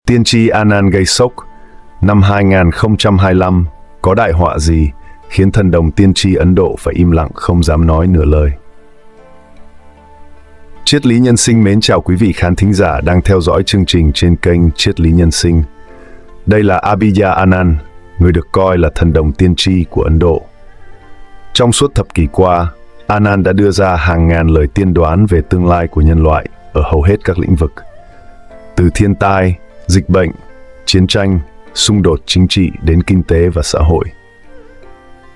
Tiên tri Anand gây sốc. Năm 2025, có đại họa gì khiến thần đồng tiên tri Ấn Độ phải im lặng không dám nói nửa lời? Triết lý nhân sinh mến chào quý vị khán thính giả đang theo dõi chương trình trên kênh Triết lý nhân sinh. Đây là Abhijit Anand, người được coi là thần đồng tiên tri của Ấn Độ. Trong suốt thập kỷ qua, Anand đã đưa ra hàng ngàn lời tiên đoán về tương lai của nhân loại ở hầu hết các lĩnh vực. Từ thiên tai, dịch bệnh, chiến tranh, xung đột chính trị đến kinh tế và xã hội.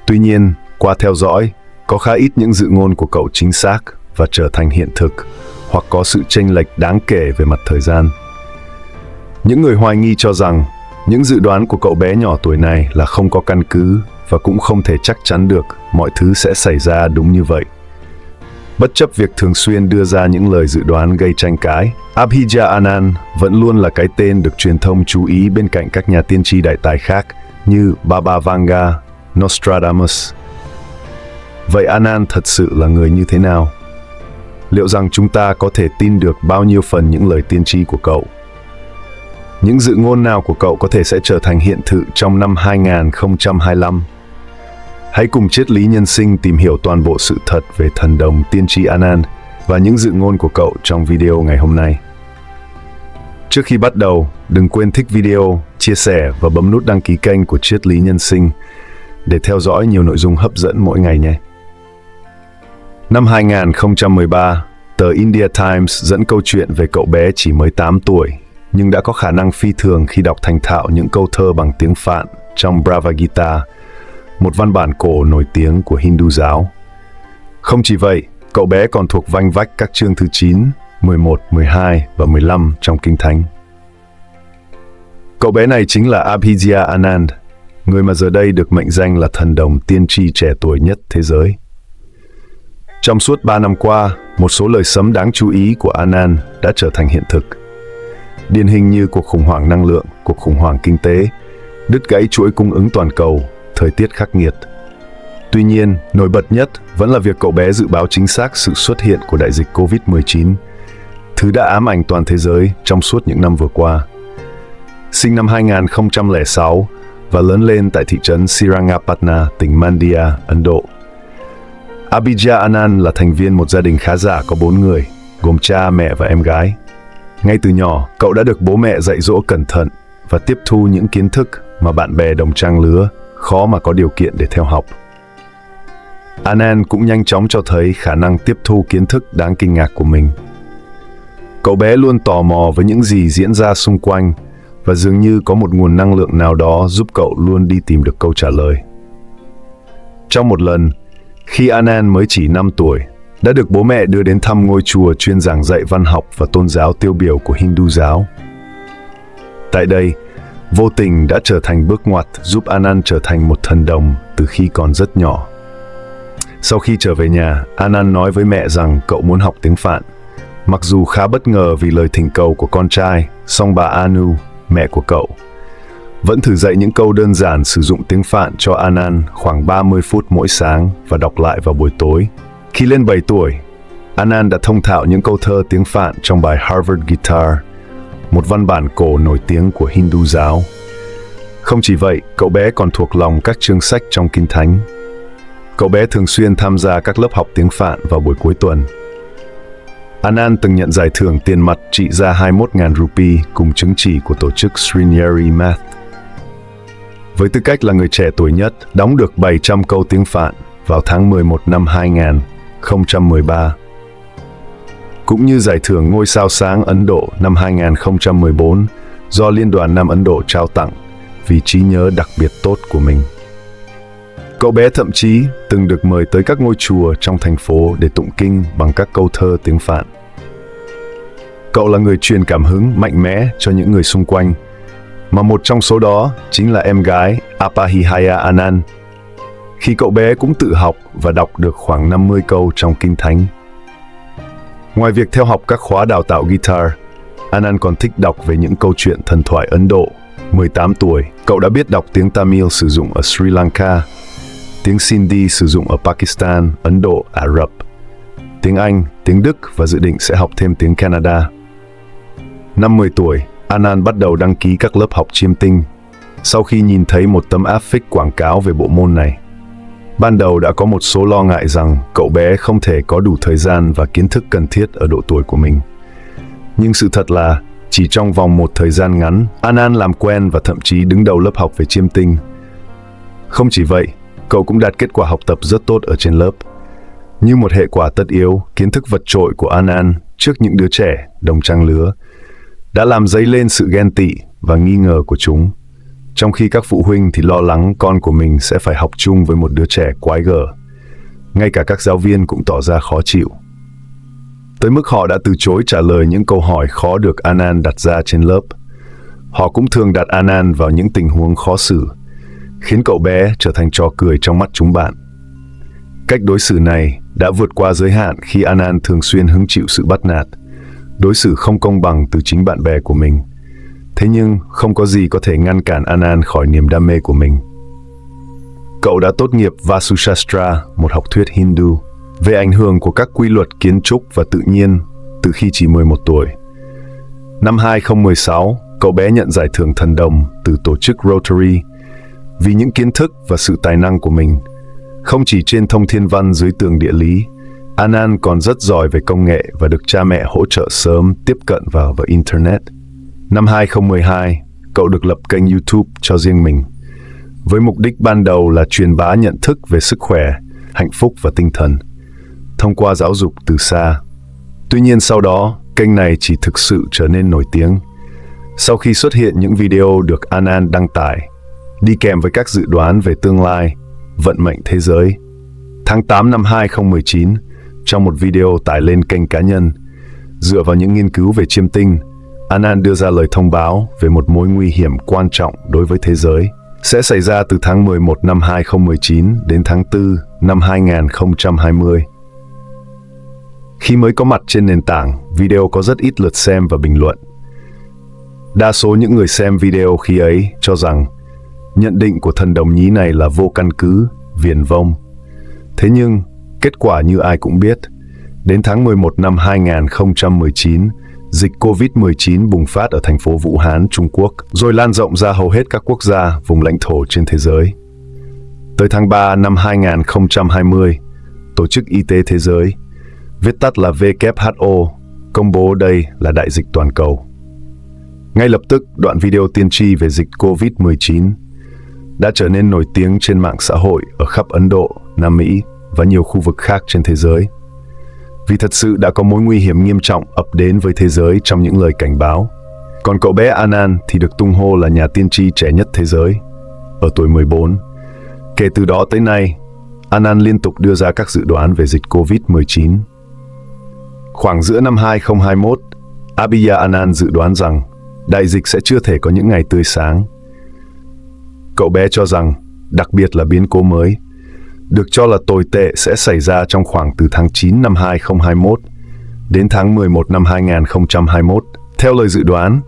Tuy nhiên, qua theo dõi, có khá ít những dự ngôn của cậu chính xác và trở thành hiện thực, hoặc có sự chênh lệch đáng kể về mặt thời gian. Những người hoài nghi cho rằng những dự đoán của cậu bé nhỏ tuổi này là không có căn cứ và cũng không thể chắc chắn được mọi thứ sẽ xảy ra đúng như vậy. Bất chấp việc thường xuyên đưa ra những lời dự đoán gây tranh cãi, Abhijit Anand vẫn luôn là cái tên được truyền thông chú ý bên cạnh các nhà tiên tri đại tài khác như Baba Vanga, Nostradamus. Vậy Anand thật sự là người như thế nào? Liệu rằng chúng ta có thể tin được bao nhiêu phần những lời tiên tri của cậu? Những dự ngôn nào của cậu có thể sẽ trở thành hiện thực trong năm 2025? Hãy cùng Triết lý nhân sinh tìm hiểu toàn bộ sự thật về thần đồng tiên tri Anand và những dự ngôn của cậu trong video ngày hôm nay. Trước khi bắt đầu, đừng quên thích video, chia sẻ và bấm nút đăng ký kênh của Triết lý nhân sinh để theo dõi nhiều nội dung hấp dẫn mỗi ngày nhé. Năm 2013, tờ India Times dẫn câu chuyện về cậu bé chỉ mới 8 tuổi, nhưng đã có khả năng phi thường khi đọc thành thạo những câu thơ bằng tiếng Phạn trong Bhagavad Gita, một văn bản cổ nổi tiếng của Hindu giáo. Không chỉ vậy, cậu bé còn thuộc vanh vách các chương thứ 9, 11, 12 và 15 trong Kinh Thánh. Cậu bé này chính là Abhijit Anand, người mà giờ đây được mệnh danh là thần đồng tiên tri trẻ tuổi nhất thế giới. Trong suốt 3 năm qua, một số lời sấm đáng chú ý của Anand đã trở thành hiện thực. Điển hình như cuộc khủng hoảng năng lượng, cuộc khủng hoảng kinh tế, đứt gãy chuỗi cung ứng toàn cầu, thời tiết khắc nghiệt. Tuy nhiên, nổi bật nhất vẫn là việc cậu bé dự báo chính xác sự xuất hiện của đại dịch COVID-19, thứ đã ám ảnh toàn thế giới trong suốt những năm vừa qua. Sinh năm 2006 và lớn lên tại thị trấn Srirangapatna, tỉnh Mandya, Ấn Độ. Abhijit Anand là thành viên một gia đình khá giả có 4 người, gồm cha, mẹ và em gái. Ngay từ nhỏ, cậu đã được bố mẹ dạy dỗ cẩn thận và tiếp thu những kiến thức mà bạn bè đồng trang lứa khó mà có điều kiện để theo học. Anand cũng nhanh chóng cho thấy khả năng tiếp thu kiến thức đáng kinh ngạc của mình. Cậu bé luôn tò mò với những gì diễn ra xung quanh và dường như có một nguồn năng lượng nào đó giúp cậu luôn đi tìm được câu trả lời. Trong một lần, khi Anand mới chỉ 5 tuổi, đã được bố mẹ đưa đến thăm ngôi chùa chuyên giảng dạy văn học và tôn giáo tiêu biểu của Hindu giáo. Tại đây, vô tình đã trở thành bước ngoặt giúp Anand trở thành một thần đồng từ khi còn rất nhỏ. Sau khi trở về nhà, Anand nói với mẹ rằng cậu muốn học tiếng Phạn. Mặc dù khá bất ngờ vì lời thỉnh cầu của con trai, song bà Anu, mẹ của cậu, vẫn thử dạy những câu đơn giản sử dụng tiếng Phạn cho Anand khoảng 30 phút mỗi sáng và đọc lại vào buổi tối. Khi lên 7 tuổi, Anand đã thông thạo những câu thơ tiếng Phạn trong bài Harvard Guitar, một văn bản cổ nổi tiếng của Hindu giáo. Không chỉ vậy, cậu bé còn thuộc lòng các chương sách trong Kinh Thánh. Cậu bé thường xuyên tham gia các lớp học tiếng Phạn vào buổi cuối tuần. Anand từng nhận giải thưởng tiền mặt trị giá 21.000 rupee cùng chứng chỉ của tổ chức Srineri Math. Với tư cách là người trẻ tuổi nhất đóng được 700 câu tiếng Phạn vào tháng 11 năm 2013. Cũng như giải thưởng Ngôi sao sáng Ấn Độ năm 2014 do Liên đoàn Nam Ấn Độ trao tặng vì trí nhớ đặc biệt tốt của mình. Cậu bé thậm chí từng được mời tới các ngôi chùa trong thành phố để tụng kinh bằng các câu thơ tiếng Phạn. Cậu là người truyền cảm hứng mạnh mẽ cho những người xung quanh, mà một trong số đó chính là em gái Abhijit Anand. Khi cậu bé cũng tự học và đọc được khoảng 50 câu trong Kinh Thánh. Ngoài việc theo học các khóa đào tạo guitar, Anand còn thích đọc về những câu chuyện thần thoại Ấn Độ. 18 tuổi, cậu đã biết đọc tiếng Tamil sử dụng ở Sri Lanka, tiếng Sindhi sử dụng ở Pakistan, Ấn Độ, Ả Rập, tiếng Anh, tiếng Đức và dự định sẽ học thêm tiếng Canada. Năm 10 tuổi, Anand bắt đầu đăng ký các lớp học chiêm tinh sau khi nhìn thấy một tấm áp phích quảng cáo về bộ môn này. Ban đầu đã có một số lo ngại rằng cậu bé không thể có đủ thời gian và kiến thức cần thiết ở độ tuổi của mình. Nhưng sự thật là, chỉ trong vòng một thời gian ngắn, Anand làm quen và thậm chí đứng đầu lớp học về chiêm tinh. Không chỉ vậy, cậu cũng đạt kết quả học tập rất tốt ở trên lớp. Như một hệ quả tất yếu, kiến thức vượt trội của Anand trước những đứa trẻ đồng trang lứa đã làm dấy lên sự ghen tị và nghi ngờ của chúng. Trong khi các phụ huynh thì lo lắng con của mình sẽ phải học chung với một đứa trẻ quái gở. Ngay cả các giáo viên cũng tỏ ra khó chịu. Tới mức họ đã từ chối trả lời những câu hỏi khó được Anand đặt ra trên lớp. Họ cũng thường đặt Anand vào những tình huống khó xử, khiến cậu bé trở thành trò cười trong mắt chúng bạn. Cách đối xử này đã vượt qua giới hạn khi Anand thường xuyên hứng chịu sự bắt nạt, đối xử không công bằng từ chính bạn bè của mình. Thế nhưng không có gì có thể ngăn cản Anand khỏi niềm đam mê của mình. Cậu đã tốt nghiệp Vastushastra, một học thuyết Hindu, về ảnh hưởng của các quy luật kiến trúc và tự nhiên từ khi chỉ 11 tuổi. Năm 2016, cậu bé nhận giải thưởng thần đồng từ tổ chức Rotary vì những kiến thức và sự tài năng của mình. Không chỉ trên thông thiên văn dưới tường địa lý, Anand còn rất giỏi về công nghệ và được cha mẹ hỗ trợ sớm tiếp cận vào Internet. Năm 2012, cậu được lập kênh YouTube cho riêng mình, với mục đích ban đầu là truyền bá nhận thức về sức khỏe, hạnh phúc và tinh thần, thông qua giáo dục từ xa. Tuy nhiên sau đó, kênh này chỉ thực sự trở nên nổi tiếng sau khi xuất hiện những video được Anand đăng tải, đi kèm với các dự đoán về tương lai, vận mệnh thế giới. Tháng 8 năm 2019, trong một video tải lên kênh cá nhân, dựa vào những nghiên cứu về chiêm tinh, Anand đưa ra lời thông báo về một mối nguy hiểm quan trọng đối với thế giới sẽ xảy ra từ tháng 11 năm 2019 đến tháng 4 năm 2020. Khi mới có mặt trên nền tảng, video có rất ít lượt xem và bình luận. Đa số những người xem video khi ấy cho rằng nhận định của thần đồng nhí này là vô căn cứ, viển vông. Thế nhưng, kết quả như ai cũng biết, đến tháng 11 năm 2019, dịch COVID-19 bùng phát ở thành phố Vũ Hán, Trung Quốc, rồi lan rộng ra hầu hết các quốc gia, vùng lãnh thổ trên thế giới. Tới tháng 3 năm 2020, Tổ chức Y tế Thế giới, viết tắt là WHO, công bố đây là đại dịch toàn cầu. Ngay lập tức, đoạn video tiên tri về dịch COVID-19 đã trở nên nổi tiếng trên mạng xã hội ở khắp Ấn Độ, Nam Mỹ và nhiều khu vực khác trên thế giới. Vì thật sự đã có mối nguy hiểm nghiêm trọng ập đến với thế giới trong những lời cảnh báo. Còn cậu bé Anand thì được tung hô là nhà tiên tri trẻ nhất thế giới, ở tuổi 14. Kể từ đó tới nay, Anand liên tục đưa ra các dự đoán về dịch COVID-19. Khoảng giữa năm 2021, Abhiya Anand dự đoán rằng đại dịch sẽ chưa thể có những ngày tươi sáng. Cậu bé cho rằng, đặc biệt là biến cố mới, được cho là tồi tệ sẽ xảy ra trong khoảng từ tháng 9 năm 2021 đến tháng 11 năm 2021. Theo lời dự đoán,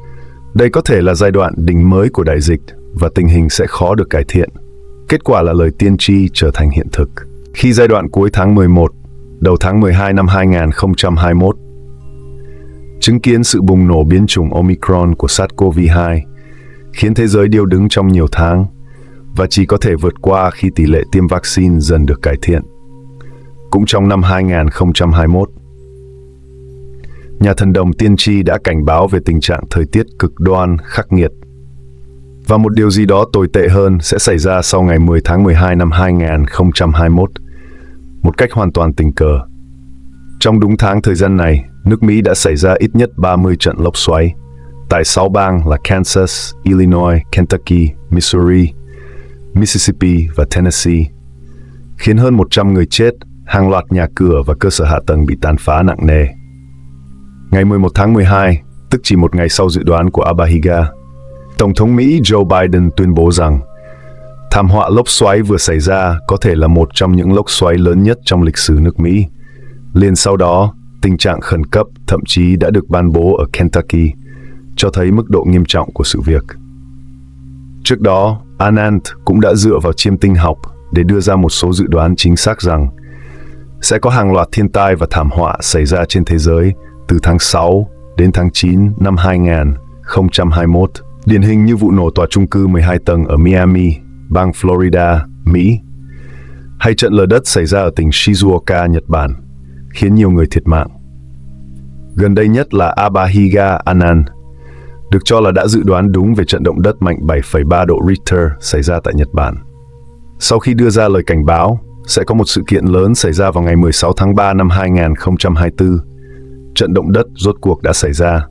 đây có thể là giai đoạn đỉnh mới của đại dịch và tình hình sẽ khó được cải thiện. Kết quả là lời tiên tri trở thành hiện thực. Khi giai đoạn cuối tháng 11, đầu tháng 12 năm 2021, chứng kiến sự bùng nổ biến chủng Omicron của SARS-CoV-2, khiến thế giới điêu đứng trong nhiều tháng và chỉ có thể vượt qua khi tỷ lệ tiêm vaccine dần được cải thiện. Cũng trong năm 2021, nhà thần đồng tiên tri đã cảnh báo về tình trạng thời tiết cực đoan, khắc nghiệt. Và một điều gì đó tồi tệ hơn sẽ xảy ra sau ngày 10 tháng 12 năm 2021, một cách hoàn toàn tình cờ. Trong đúng tháng thời gian này, nước Mỹ đã xảy ra ít nhất 30 trận lốc xoáy tại 6 bang là Kansas, Illinois, Kentucky, Missouri, Mississippi và Tennessee, khiến hơn 100 người chết, hàng loạt nhà cửa và cơ sở hạ tầng bị tàn phá nặng nề. Ngày 11 tháng 12, tức chỉ một ngày sau dự đoán của Abhiya, Tổng thống Mỹ Joe Biden tuyên bố rằng thảm họa lốc xoáy vừa xảy ra có thể là một trong những lốc xoáy lớn nhất trong lịch sử nước Mỹ. Liền sau đó, tình trạng khẩn cấp thậm chí đã được ban bố ở Kentucky, cho thấy mức độ nghiêm trọng của sự việc. Trước đó, Anand cũng đã dựa vào chiêm tinh học để đưa ra một số dự đoán chính xác rằng sẽ có hàng loạt thiên tai và thảm họa xảy ra trên thế giới từ tháng 6 đến tháng 9 năm 2021. 2021, điển hình như vụ nổ tòa chung cư 12 tầng ở Miami, bang Florida, Mỹ, hay trận lở đất xảy ra ở tỉnh Shizuoka, Nhật Bản, khiến nhiều người thiệt mạng. Gần đây nhất là Abahiga Anand, được cho là đã dự đoán đúng về trận động đất mạnh 7,3 độ Richter xảy ra tại Nhật Bản. Sau khi đưa ra lời cảnh báo sẽ có một sự kiện lớn xảy ra vào ngày 16 tháng 3 năm 2024, trận động đất rốt cuộc đã xảy ra,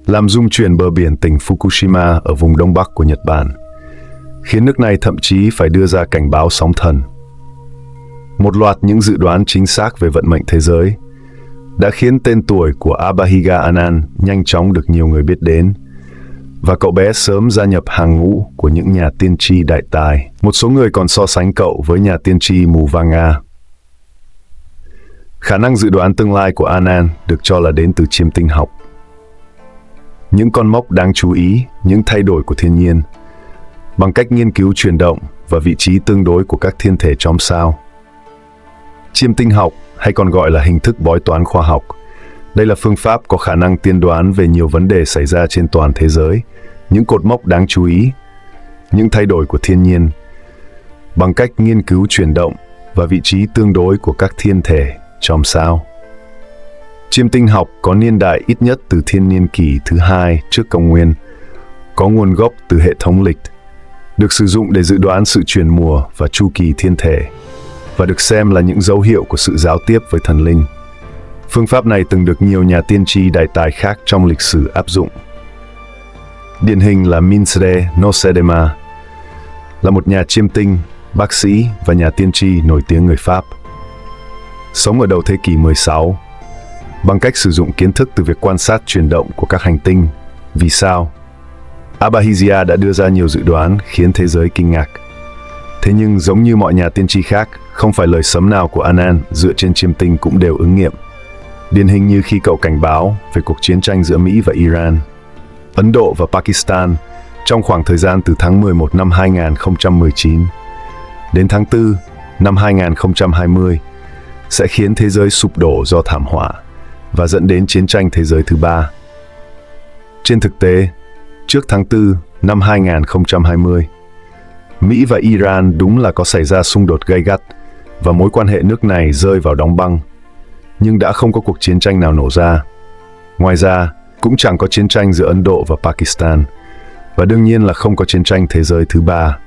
làm rung chuyển bờ biển tỉnh Fukushima ở vùng Đông Bắc của Nhật Bản, khiến nước này thậm chí phải đưa ra cảnh báo sóng thần. Một loạt những dự đoán chính xác về vận mệnh thế giới đã khiến tên tuổi của Abahiga Anand nhanh chóng được nhiều người biết đến, và cậu bé sớm gia nhập hàng ngũ của những nhà tiên tri đại tài. Một số người còn so sánh cậu với nhà tiên tri mù vàng Nga. Khả năng dự đoán tương lai của Anand được cho là đến từ chiêm tinh học. Những con mốc đáng chú ý, những thay đổi của thiên nhiên, bằng cách nghiên cứu chuyển động và vị trí tương đối của các thiên thể chòm sao. Chiêm tinh học, hay còn gọi là hình thức bói toán khoa học, đây là phương pháp có khả năng tiên đoán về nhiều vấn đề xảy ra trên toàn thế giới, những cột mốc đáng chú ý, những thay đổi của thiên nhiên, bằng cách nghiên cứu chuyển động và vị trí tương đối của các thiên thể chòm sao. Chiêm tinh học có niên đại ít nhất từ thiên niên kỷ thứ 2 trước công nguyên, có nguồn gốc từ hệ thống lịch, được sử dụng để dự đoán sự chuyển mùa và chu kỳ thiên thể, và được xem là những dấu hiệu của sự giao tiếp với thần linh. Phương pháp này từng được nhiều nhà tiên tri đại tài khác trong lịch sử áp dụng. Điển hình là Minsere Nosedema, là một nhà chiêm tinh, bác sĩ và nhà tiên tri nổi tiếng người Pháp. Sống ở đầu thế kỷ 16, bằng cách sử dụng kiến thức từ việc quan sát chuyển động của các hành tinh, vì sao, Abahiga đã đưa ra nhiều dự đoán khiến thế giới kinh ngạc. Thế nhưng giống như mọi nhà tiên tri khác, không phải lời sấm nào của Anand dựa trên chiêm tinh cũng đều ứng nghiệm. Điển hình như khi cậu cảnh báo về cuộc chiến tranh giữa Mỹ và Iran, Ấn Độ và Pakistan trong khoảng thời gian từ tháng 11 năm 2019 đến tháng 4 năm 2020 sẽ khiến thế giới sụp đổ do thảm họa và dẫn đến chiến tranh thế giới thứ 3. Trên thực tế, trước tháng 4 năm 2020, Mỹ và Iran đúng là có xảy ra xung đột gay gắt và mối quan hệ nước này rơi vào đóng băng, nhưng đã không có cuộc chiến tranh nào nổ ra. Ngoài ra, cũng chẳng có chiến tranh giữa Ấn Độ và Pakistan, và đương nhiên là không có chiến tranh thế giới thứ 3,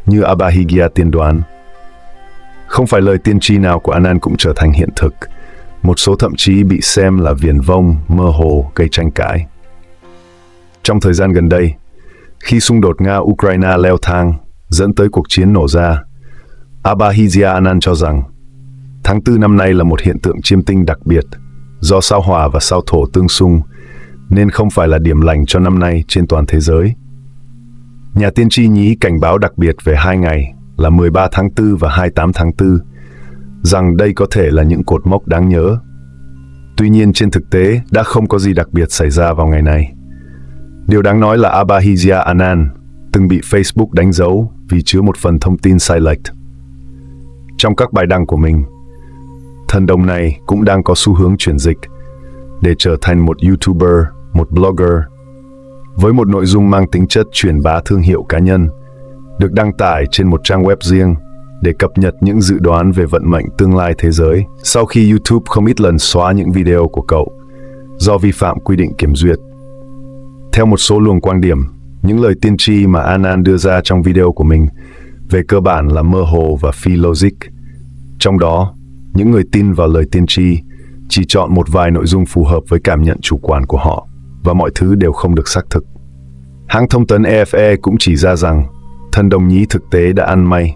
như Abahiga tiên đoán. Không phải lời tiên tri nào của Anand cũng trở thành hiện thực, một số thậm chí bị xem là viển vông, mơ hồ, gây tranh cãi. Trong thời gian gần đây, khi xung đột Nga-Ukraine leo thang, dẫn tới cuộc chiến nổ ra, Abahiga Anand cho rằng tháng 4 năm nay là một hiện tượng chiêm tinh đặc biệt, do sao hỏa và sao thổ tương xung, nên không phải là điểm lành cho năm nay trên toàn thế giới. Nhà tiên tri nhí cảnh báo đặc biệt về 2 ngày là 13 tháng 4 và 28 tháng 4, rằng đây có thể là những cột mốc đáng nhớ. Tuy nhiên trên thực tế đã không có gì đặc biệt xảy ra vào ngày này. Điều đáng nói là Abahiga Anand từng bị Facebook đánh dấu vì chứa một phần thông tin sai lệch. Trong các bài đăng của mình, thần đồng này cũng đang có xu hướng chuyển dịch để trở thành một YouTuber, một blogger, với một nội dung mang tính chất truyền bá thương hiệu cá nhân, được đăng tải trên một trang web riêng để cập nhật những dự đoán về vận mệnh tương lai thế giới, sau khi YouTube không ít lần xóa những video của cậu do vi phạm quy định kiểm duyệt. Theo một số luồng quan điểm, những lời tiên tri mà Anand đưa ra trong video của mình về cơ bản là mơ hồ và phi logic. Trong đó, những người tin vào lời tiên tri chỉ chọn một vài nội dung phù hợp với cảm nhận chủ quan của họ, và mọi thứ đều không được xác thực. Hãng thông tấn AFE cũng chỉ ra rằng thần đồng nhí thực tế đã ăn may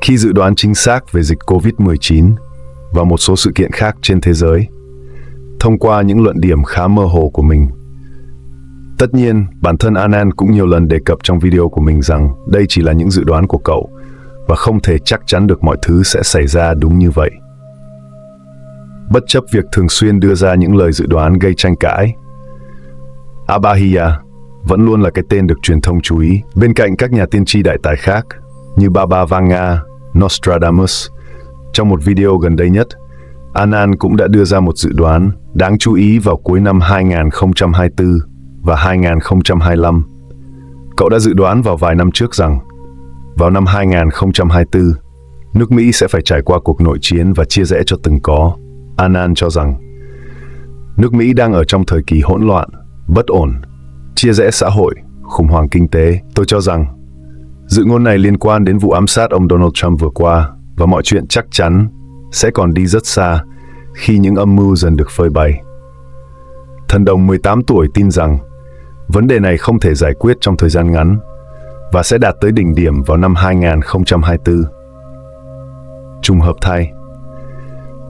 khi dự đoán chính xác về dịch COVID-19 và một số sự kiện khác trên thế giới, thông qua những luận điểm khá mơ hồ của mình. Tất nhiên, bản thân Anand cũng nhiều lần đề cập trong video của mình rằng đây chỉ là những dự đoán của cậu và không thể chắc chắn được mọi thứ sẽ xảy ra đúng như vậy. Bất chấp việc thường xuyên đưa ra những lời dự đoán gây tranh cãi, Abahiga vẫn luôn là cái tên được truyền thông chú ý bên cạnh các nhà tiên tri đại tài khác như Baba Vanga, Nostradamus. Trong một video gần đây nhất, Anand cũng đã đưa ra một dự đoán đáng chú ý vào cuối năm 2024 và 2025. Cậu đã dự đoán vào vài năm trước rằng vào năm 2024, nước Mỹ sẽ phải trải qua cuộc nội chiến và chia rẽ cho từng có. Anand cho rằng nước Mỹ đang ở trong thời kỳ hỗn loạn, bất ổn, chia rẽ xã hội, khủng hoảng kinh tế. Tôi cho rằng dự ngôn này liên quan đến vụ ám sát ông Donald Trump vừa qua và mọi chuyện chắc chắn sẽ còn đi rất xa khi những âm mưu dần được phơi bày. Thần đồng 18 tuổi tin rằng vấn đề này không thể giải quyết trong thời gian ngắn và sẽ đạt tới đỉnh điểm vào năm 2024. Trùng hợp thay,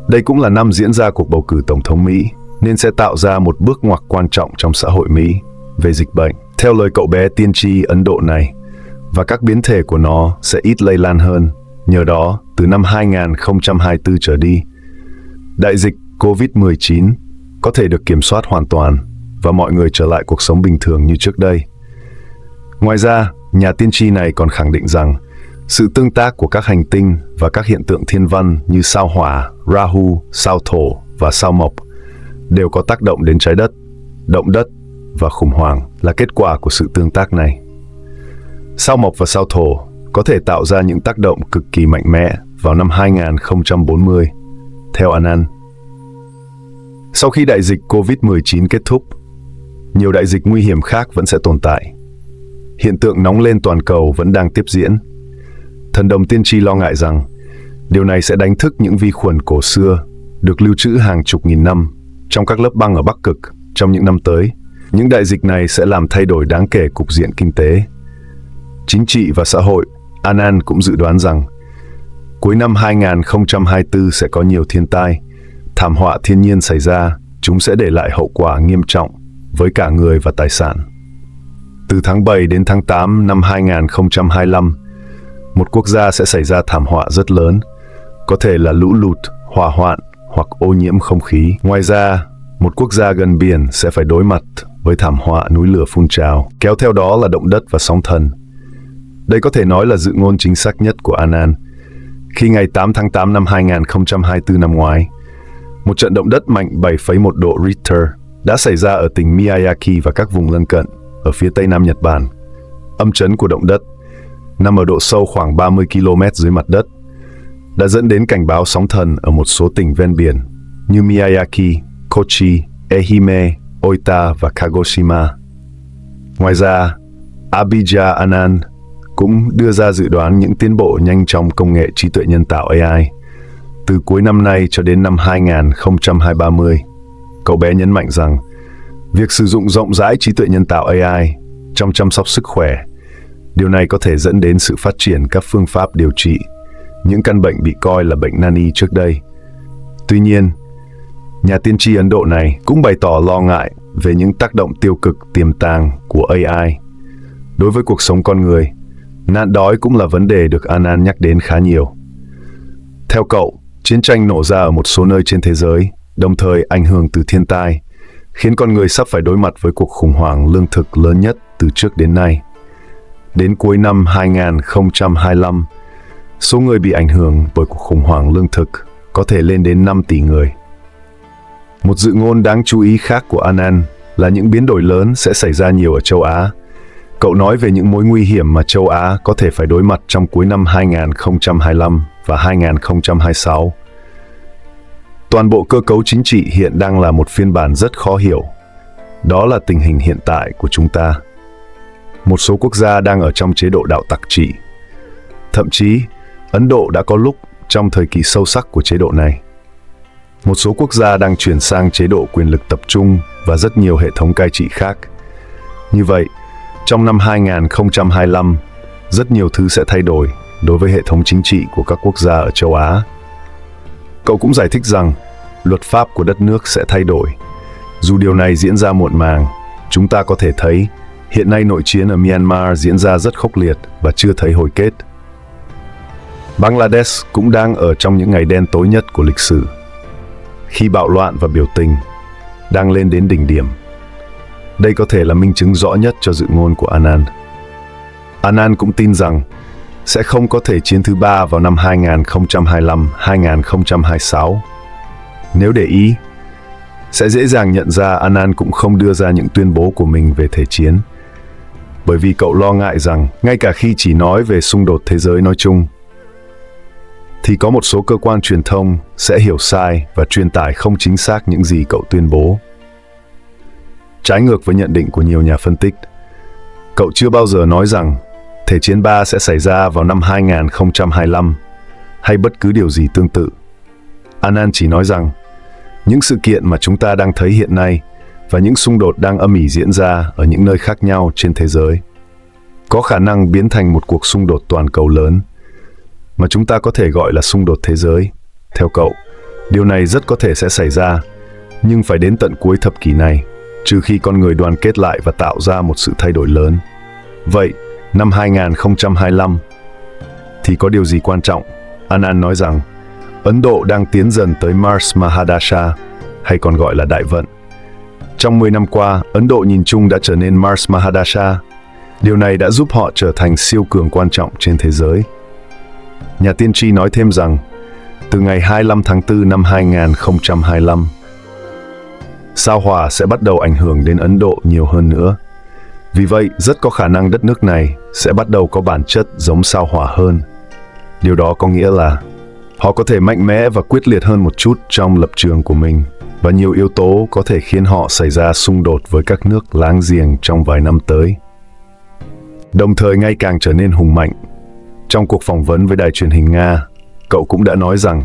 đây cũng là năm diễn ra cuộc bầu cử Tổng thống Mỹ, nên sẽ tạo ra một bước ngoặt quan trọng trong xã hội Mỹ về dịch bệnh. Theo lời cậu bé tiên tri Ấn Độ này, và các biến thể của nó sẽ ít lây lan hơn. Nhờ đó, từ năm 2024 trở đi, đại dịch COVID-19 có thể được kiểm soát hoàn toàn và mọi người trở lại cuộc sống bình thường như trước đây. Ngoài ra, nhà tiên tri này còn khẳng định rằng sự tương tác của các hành tinh và các hiện tượng thiên văn như sao hỏa, Rahu, sao thổ và sao mộc đều có tác động đến trái đất, động đất và khủng hoảng là kết quả của sự tương tác này. Sao mộc và sao thổ có thể tạo ra những tác động cực kỳ mạnh mẽ vào năm 2040, theo Anand. Sau khi đại dịch COVID-19 kết thúc, nhiều đại dịch nguy hiểm khác vẫn sẽ tồn tại. Hiện tượng nóng lên toàn cầu vẫn đang tiếp diễn. Thần đồng tiên tri lo ngại rằng điều này sẽ đánh thức những vi khuẩn cổ xưa được lưu trữ hàng chục nghìn năm trong các lớp băng ở Bắc Cực trong những năm tới. Những đại dịch này sẽ làm thay đổi đáng kể cục diện kinh tế, chính trị và xã hội. Anand cũng dự đoán rằng cuối năm 2024 sẽ có nhiều thiên tai, thảm họa thiên nhiên xảy ra. Chúng sẽ để lại hậu quả nghiêm trọng với cả người và tài sản. Từ tháng 7 đến tháng 8 năm 2025, một quốc gia sẽ xảy ra thảm họa rất lớn, có thể là lũ lụt, hỏa hoạn hoặc ô nhiễm không khí. Ngoài ra, một quốc gia gần biển sẽ phải đối mặt với thảm họa núi lửa phun trào, kéo theo đó là động đất và sóng thần. Đây có thể nói là dự ngôn chính xác nhất của Anand. Khi ngày 8 tháng 8 năm 2024 năm ngoái, một trận động đất mạnh 7,1 độ Richter đã xảy ra ở tỉnh Miyagi và các vùng lân cận ở phía tây nam Nhật Bản. Âm chấn của động đất nằm ở độ sâu khoảng 30 km dưới mặt đất, đã dẫn đến cảnh báo sóng thần ở một số tỉnh ven biển như Miyagi, Kochi, Ehime, Oita và Kagoshima. Ngoài ra, Abhijit Anand cũng đưa ra dự đoán những tiến bộ nhanh trong công nghệ trí tuệ nhân tạo AI từ cuối năm nay cho đến năm 2030. Cậu bé nhấn mạnh rằng việc sử dụng rộng rãi trí tuệ nhân tạo AI trong chăm sóc sức khỏe, điều này có thể dẫn đến sự phát triển các phương pháp điều trị những căn bệnh bị coi là bệnh nan y trước đây. Tuy nhiên, nhà tiên tri Ấn Độ này cũng bày tỏ lo ngại về những tác động tiêu cực tiềm tàng của AI đối với cuộc sống con người. Nạn đói cũng là vấn đề được Anand nhắc đến khá nhiều. Theo cậu, chiến tranh nổ ra ở một số nơi trên thế giới, đồng thời ảnh hưởng từ thiên tai, khiến con người sắp phải đối mặt với cuộc khủng hoảng lương thực lớn nhất từ trước đến nay. Đến cuối năm 2025, số người bị ảnh hưởng bởi cuộc khủng hoảng lương thực có thể lên đến 5 tỷ người. Một dự ngôn đáng chú ý khác của Anand là những biến đổi lớn sẽ xảy ra nhiều ở châu Á. Cậu nói về những mối nguy hiểm mà châu Á có thể phải đối mặt trong cuối năm 2025 và 2026. Toàn bộ cơ cấu chính trị hiện đang là một phiên bản rất khó hiểu. Đó là tình hình hiện tại của chúng ta. Một số quốc gia đang ở trong chế độ đạo tặc trị. Thậm chí, Ấn Độ đã có lúc trong thời kỳ sâu sắc của chế độ này. Một số quốc gia đang chuyển sang chế độ quyền lực tập trung và rất nhiều hệ thống cai trị khác. Như vậy, trong năm 2025, rất nhiều thứ sẽ thay đổi đối với hệ thống chính trị của các quốc gia ở châu Á. Cậu cũng giải thích rằng luật pháp của đất nước sẽ thay đổi. Dù điều này diễn ra muộn màng, chúng ta có thể thấy hiện nay nội chiến ở Myanmar diễn ra rất khốc liệt và chưa thấy hồi kết. Bangladesh cũng đang ở trong những ngày đen tối nhất của lịch sử, khi bạo loạn và biểu tình đang lên đến đỉnh điểm. Đây có thể là minh chứng rõ nhất cho dự ngôn của Anand. Anand cũng tin rằng sẽ không có thể chiến thứ ba vào năm 2025-2026. Nếu để ý, sẽ dễ dàng nhận ra Anand cũng không đưa ra những tuyên bố của mình về thể chiến, bởi vì cậu lo ngại rằng ngay cả khi chỉ nói về xung đột thế giới nói chung, thì có một số cơ quan truyền thông sẽ hiểu sai và truyền tải không chính xác những gì cậu tuyên bố. Trái ngược với nhận định của nhiều nhà phân tích, cậu chưa bao giờ nói rằng Thể chiến 3 sẽ xảy ra vào năm 2025 hay bất cứ điều gì tương tự. Anand chỉ nói rằng những sự kiện mà chúng ta đang thấy hiện nay và những xung đột đang âm ỉ diễn ra ở những nơi khác nhau trên thế giới có khả năng biến thành một cuộc xung đột toàn cầu lớn mà chúng ta có thể gọi là xung đột thế giới. Theo cậu, điều này rất có thể sẽ xảy ra, nhưng phải đến tận cuối thập kỷ này, trừ khi con người đoàn kết lại và tạo ra một sự thay đổi lớn. Vậy, năm 2025 thì có điều gì quan trọng? Anand nói rằng Ấn Độ đang tiến dần tới Mars Mahadasha, hay còn gọi là Đại Vận. Trong 10 năm qua, Ấn Độ nhìn chung đã trở nên Mars Mahadasha. Điều này đã giúp họ trở thành siêu cường quan trọng trên thế giới. Nhà tiên tri nói thêm rằng, từ ngày 25 tháng 4 năm 2025, sao Hỏa sẽ bắt đầu ảnh hưởng đến Ấn Độ nhiều hơn nữa. Vì vậy, rất có khả năng đất nước này sẽ bắt đầu có bản chất giống sao Hỏa hơn. Điều đó có nghĩa là họ có thể mạnh mẽ và quyết liệt hơn một chút trong lập trường của mình, và nhiều yếu tố có thể khiến họ xảy ra xung đột với các nước láng giềng trong vài năm tới. Đồng thời ngày càng trở nên hùng mạnh. Trong cuộc phỏng vấn với đài truyền hình Nga, cậu cũng đã nói rằng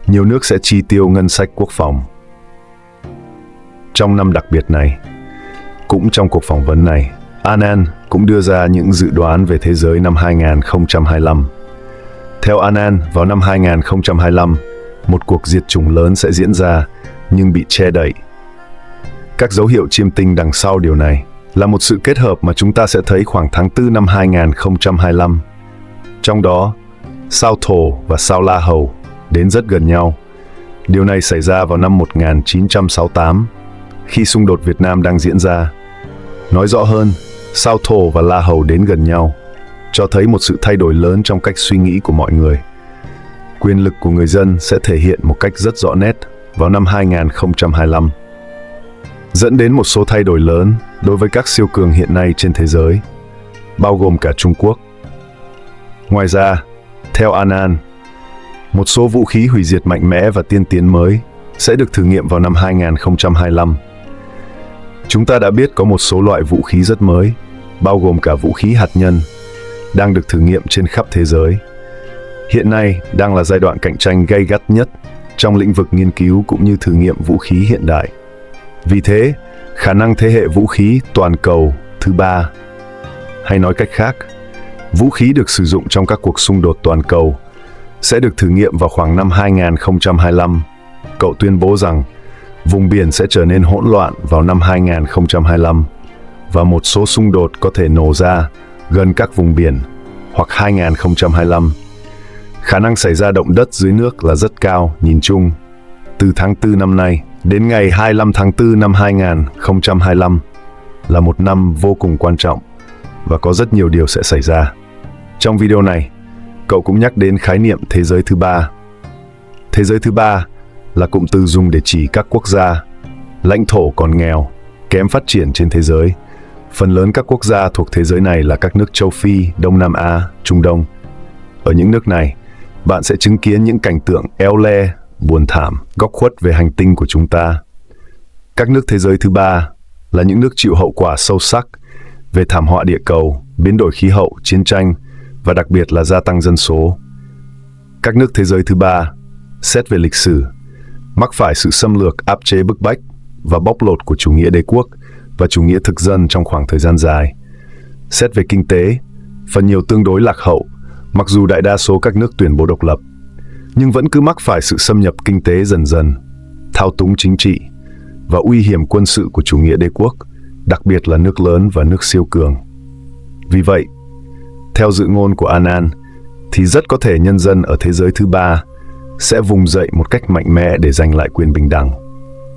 nhiều nước sẽ chi tiêu ngân sách quốc phòng. Trong năm đặc biệt này, cũng trong cuộc phỏng vấn này, Anand cũng đưa ra những dự đoán về thế giới năm 2025. Theo Anand, vào năm 2025, một cuộc diệt chủng lớn sẽ diễn ra nhưng bị che đậy. Các dấu hiệu chiêm tinh đằng sau điều này là một sự kết hợp mà chúng ta sẽ thấy khoảng tháng 4 năm 2025. Trong đó, sao Thổ và sao La Hầu đến rất gần nhau. Điều này xảy ra vào năm 1968, khi xung đột Việt Nam đang diễn ra. Nói rõ hơn, sao Thổ và La Hầu đến gần nhau, cho thấy một sự thay đổi lớn trong cách suy nghĩ của mọi người. Quyền lực của người dân sẽ thể hiện một cách rất rõ nét vào năm 2025, dẫn đến một số thay đổi lớn đối với các siêu cường hiện nay trên thế giới, bao gồm cả Trung Quốc. Ngoài ra, theo Anand, một số vũ khí hủy diệt mạnh mẽ và tiên tiến mới sẽ được thử nghiệm vào năm 2025. Chúng ta đã biết có một số loại vũ khí rất mới, bao gồm cả vũ khí hạt nhân, đang được thử nghiệm trên khắp thế giới. Hiện nay đang là giai đoạn cạnh tranh gay gắt nhất trong lĩnh vực nghiên cứu cũng như thử nghiệm vũ khí hiện đại. Vì thế, khả năng thế hệ vũ khí toàn cầu thứ 3, hay nói cách khác, vũ khí được sử dụng trong các cuộc xung đột toàn cầu, sẽ được thử nghiệm vào khoảng năm 2025. Cậu tuyên bố rằng vùng biển sẽ trở nên hỗn loạn vào năm 2025 và một số xung đột có thể nổ ra gần các vùng biển hoặc 2025. Khả năng xảy ra động đất dưới nước là rất cao nhìn chung. Từ tháng 4 năm nay đến ngày 25 tháng 4 năm 2025 là một năm vô cùng quan trọng và có rất nhiều điều sẽ xảy ra. Trong video này, cậu cũng nhắc đến khái niệm thế giới thứ 3. Thế giới thứ 3 là cụm từ dùng để chỉ các quốc gia, lãnh thổ còn nghèo, kém phát triển trên thế giới. Phần lớn các quốc gia thuộc thế giới này là các nước châu Phi, Đông Nam Á, Trung Đông. Ở những nước này, bạn sẽ chứng kiến những cảnh tượng éo le, buồn thảm, góc khuất về hành tinh của chúng ta. Các nước thế giới thứ 3 là những nước chịu hậu quả sâu sắc về thảm họa địa cầu, biến đổi khí hậu, chiến tranh và đặc biệt là gia tăng dân số. Các nước thế giới thứ 3, xét về lịch sử, mắc phải sự xâm lược, áp chế bức bách và bóc lột của chủ nghĩa đế quốc và chủ nghĩa thực dân trong khoảng thời gian dài. Xét về kinh tế, phần nhiều tương đối lạc hậu, mặc dù đại đa số các nước tuyên bố độc lập, nhưng vẫn cứ mắc phải sự xâm nhập kinh tế dần dần, thao túng chính trị và uy hiểm quân sự của chủ nghĩa đế quốc, đặc biệt là nước lớn và nước siêu cường. Vì vậy, theo dự ngôn của Anand, thì rất có thể nhân dân ở thế giới thứ 3 sẽ vùng dậy một cách mạnh mẽ để giành lại quyền bình đẳng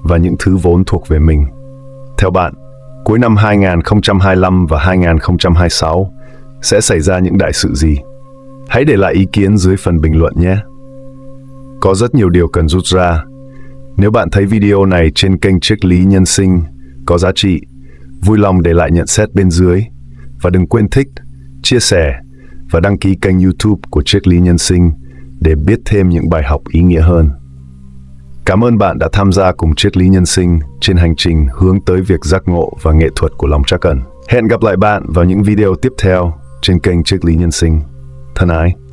và những thứ vốn thuộc về mình. Theo bạn, cuối năm 2025 và 2026 sẽ xảy ra những đại sự gì? Hãy để lại ý kiến dưới phần bình luận nhé. Có rất nhiều điều cần rút ra. Nếu bạn thấy video này trên kênh Triết lý nhân sinh có giá trị, vui lòng để lại nhận xét bên dưới và đừng quên thích, chia sẻ và đăng ký kênh YouTube của Triết lý nhân sinh để biết thêm những bài học ý nghĩa hơn. Cảm ơn bạn đã tham gia cùng Triết lý nhân sinh trên hành trình hướng tới việc giác ngộ và nghệ thuật của lòng trắc ẩn. Hẹn gặp lại bạn vào những video tiếp theo trên kênh Triết lý nhân sinh. Thân ái!